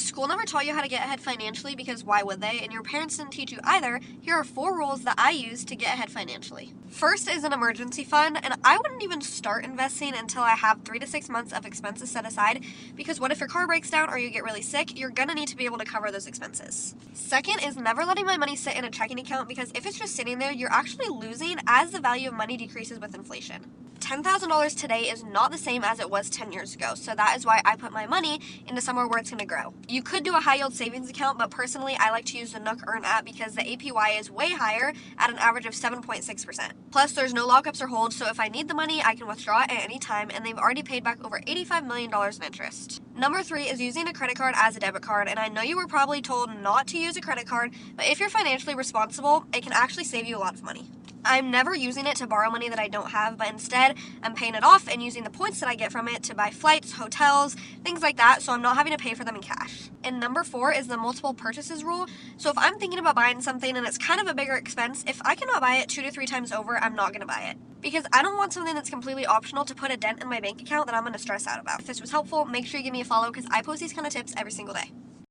school never taught you how to get ahead financially because why would they? And your parents didn't teach you either. Here are 4 rules that I use to get ahead financially. First is an emergency fund, and I wouldn't even start investing until I have 3 to 6 months of expenses set aside, because what if your car breaks down or you get really sick? You're gonna need to be able to cover those expenses. Second is never letting my money sit in a checking account, because if it's just sitting there, you're actually losing as the value of money decreases with inflation. $10,000 today is not the same as it was 10 years ago, so that is why I put my money into somewhere where it's going to grow. You could do a high yield savings account, but personally I like to use the Nook Earn App because the APY is way higher at an average of 7.6%. Plus, there's no lockups or holds, so if I need the money, I can withdraw it at any time, and they've already paid back over $85 million in interest. Number 3 is using a credit card as a debit card, and I know you were probably told not to use a credit card, but if you're financially responsible, it can actually save you a lot of money. I'm never using it to borrow money that I don't have, but instead I'm paying it off and using the points that I get from it to buy flights, hotels, things like that, so I'm not having to pay for them in cash. And number 4 is the multiple purchases rule. So if I'm thinking about buying something and it's kind of a bigger expense, if I cannot buy it 2 to 3 times over, I'm not going to buy it. Because I don't want something that's completely optional to put a dent in my bank account that I'm going to stress out about. If this was helpful, make sure you give me a follow because I post these kind of tips every single day.